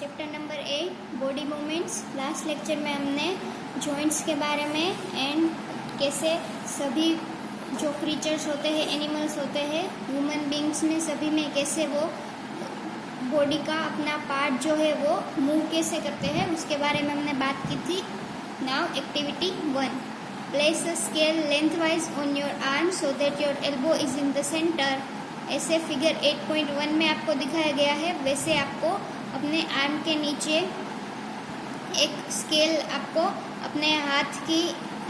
Chapter number 8 body movements. Last lecture में हमने joints के बारे में एंड कैसे सभी जो क्रीचर्स होते हैं, एनिमल्स होते हैं, ह्यूमन बींग्स में सभी में कैसे वो बॉडी का अपना पार्ट जो है वो मूव कैसे करते हैं उसके बारे में हमने बात की थी। Now activity 1, place a scale lengthwise on your arm so that your elbow is in the centre. ऐसे फिगर 8.1 में आपको दिखाया गया है, वैसे आपको अपने आर्म के नीचे एक स्केल आपको अपने हाथ की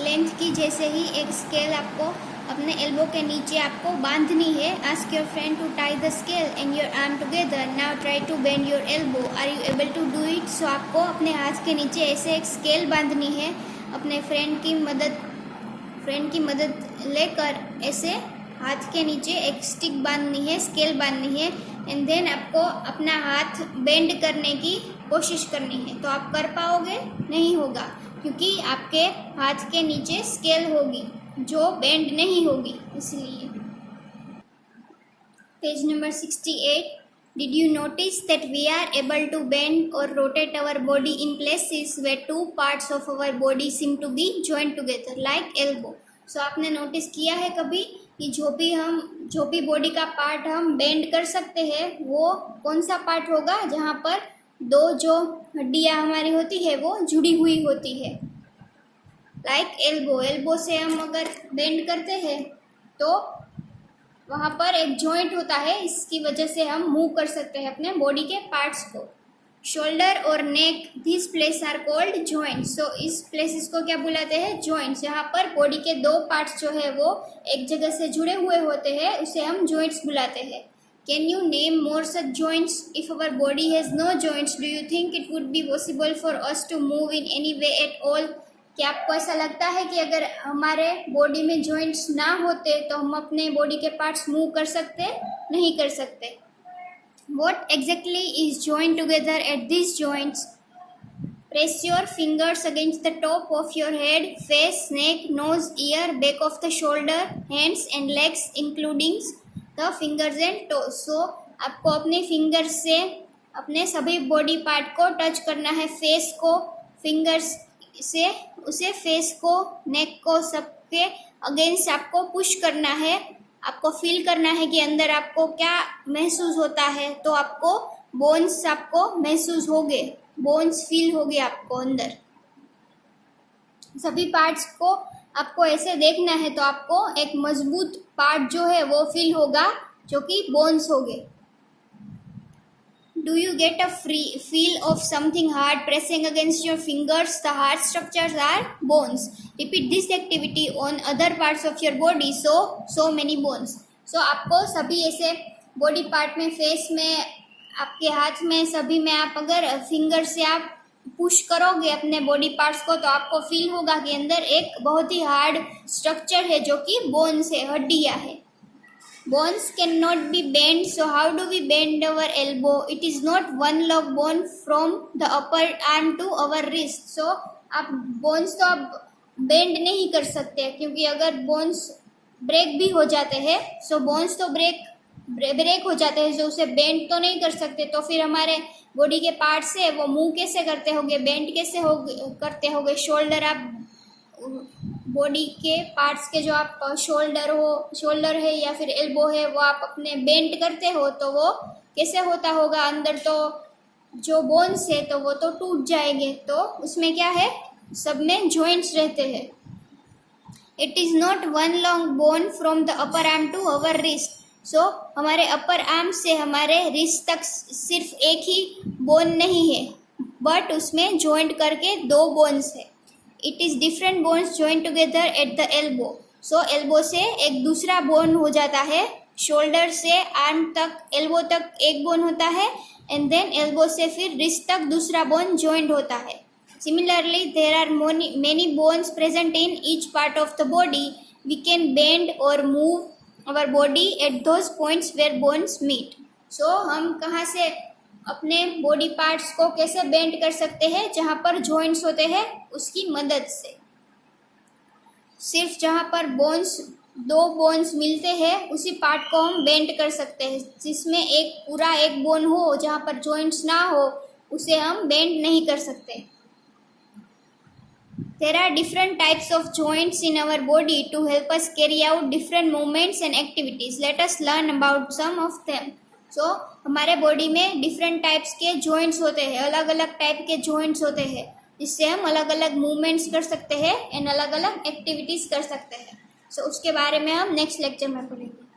लेंथ की जैसे ही एक स्केल आपको अपने एल्बो के नीचे आपको बांधनी है। Ask your friend to tie the scale and your arm together. Now try to bend your elbow. Are you able to do it? So आपको अपने हाथ के नीचे ऐसे एक स्केल बांधनी है, अपने फ्रेंड की मदद लेकर ऐसे हाथ के नीचे एक स्टिक बांधनी है, स्केल बांधनी है एंड देन आपको अपना हाथ बेंड करने की कोशिश करनी है। तो आप कर पाओगे? नहीं होगा, क्योंकि आपके हाथ के नीचे स्केल होगी जो बेंड नहीं होगी, इसलिए। Page number 68। Did you notice that we are able to bend or rotate our body in places where two parts of our body seem to be joined together like elbow? So आपने notice किया है कभी कि जो भी body का part हम bend कर सकते हैं वो कौन सा पार्ट होगा जहाँ पर दो जो हड्डियाँ हमारी होती है वो जुड़ी हुई होती है, लाइक एल्बो से हम अगर बेंड करते हैं तो वहाँ पर एक जॉइंट होता है, इसकी वजह से हम मूव कर सकते हैं अपने बॉडी के पार्ट्स को। शोल्डर और neck, this place are called joints. So इस प्लेसेस को क्या बुलाते हैं? जॉइंट्स। जहाँ पर बॉडी के दो पार्ट्स जो है वो एक जगह से जुड़े हुए होते हैं उसे हम जॉइंट्स बुलाते हैं। Can you name more such joints? If our body has no joints, do you think it would be possible for us to move in any way at all? क्या आपको ऐसा लगता है कि अगर हमारे बॉडी में जॉइंट्स ना होते तो हम अपने बॉडी के पार्ट्स मूव कर सकते? नहीं कर सकते। What exactly is joined together at these joints? Press your fingers against the top of your head, face, neck, nose, ear, back of the shoulder, hands and legs including the fingers and toes. So आपको अपने fingers से अपने सभी body part को touch करना है। Face को fingers से, उसे फेस को, नेक को, सबके अगेंस्ट आपको पुश करना है। आपको फील करना है कि अंदर आपको क्या महसूस होता है। तो आपको बोन्स आपको महसूस होंगे, बोन्स फील होंगे आपको अंदर। सभी पार्ट्स को आपको ऐसे देखना है तो आपको एक मजबूत पार्ट जो है वो फील होगा जो कि बोन्स होंगे। Do you get a feel of something hard pressing against your fingers? The hard structures are bones. Repeat this activity on other parts of your body. So many bones. So आपको सभी ऐसे body part में, face में, आपके हाथ में, सभी में आप अगर फिंगर से आप पुश करोगे अपने बॉडी पार्ट्स को तो आपको फील होगा कि अंदर एक बहुत ही हार्ड स्ट्रक्चर है जो कि बोन्स है, हड्डियाँ है। Bones cannot be bent, so how do we bend our elbow? It is not one long bone from the upper arm to our wrist. So आप bones तो आप बेंड नहीं कर सकते, क्योंकि अगर बोन्स ब्रेक भी हो जाते हैं, सो बोन्स तो ब्रेक हो जाते हैं, जो उसे बेंड तो नहीं कर सकते। तो फिर हमारे बॉडी के पार्ट से वो मूव कैसे करते होंगे, बेंड कैसे करते होंगे? शोल्डर, आप बॉडी के पार्ट्स के जो आप शोल्डर है या फिर एल्बो है वो आप अपने बेंड करते हो तो वो कैसे होता होगा? अंदर तो जो बोन्स है तो वो तो टूट जाएंगे। तो उसमें क्या है, सब में जॉइंट्स रहते हैं। It is not one long bone from the upper arm to our wrist. So हमारे अपर आर्म से हमारे रिस्ट तक सिर्फ एक ही बोन नहीं है, बट उसमें जॉइंट करके दो बोन्स है। It is different bones joint together at the elbow. So elbow से एक दूसरा बोन हो जाता है, शोल्डर से आर्म तक, एल्बो तक एक बोन होता है एंड देन एल्बो से फिर रिस्ट तक दूसरा बोन जॉइंट होता है। Similarly there are many bones present in each part of the body. We can bend or move our body at those points where bones meet. So हम कहाँ से अपने बॉडी पार्ट्स को कैसे बेंड कर सकते हैं? जहाँ पर जॉइंट्स होते हैं उसकी मदद से। सिर्फ जहाँ पर दो बोन्स मिलते हैं उसी पार्ट को हम बेंड कर सकते हैं, जिसमें एक पूरा एक बोन हो, जहाँ पर जॉइंट्स ना हो उसे हम बेंड नहीं कर सकते. There are different types of joints in our body to help us carry out different movements and activities. Let us learn about some of them. So हमारे बॉडी में डिफरेंट टाइप्स के जॉइंट्स होते हैं, अलग अलग टाइप के joints होते हैं, जिससे हम अलग अलग मूवमेंट्स कर सकते हैं एंड अलग अलग एक्टिविटीज कर सकते हैं. सो उसके बारे में हम नेक्स्ट लेक्चर में पढ़ेंगे.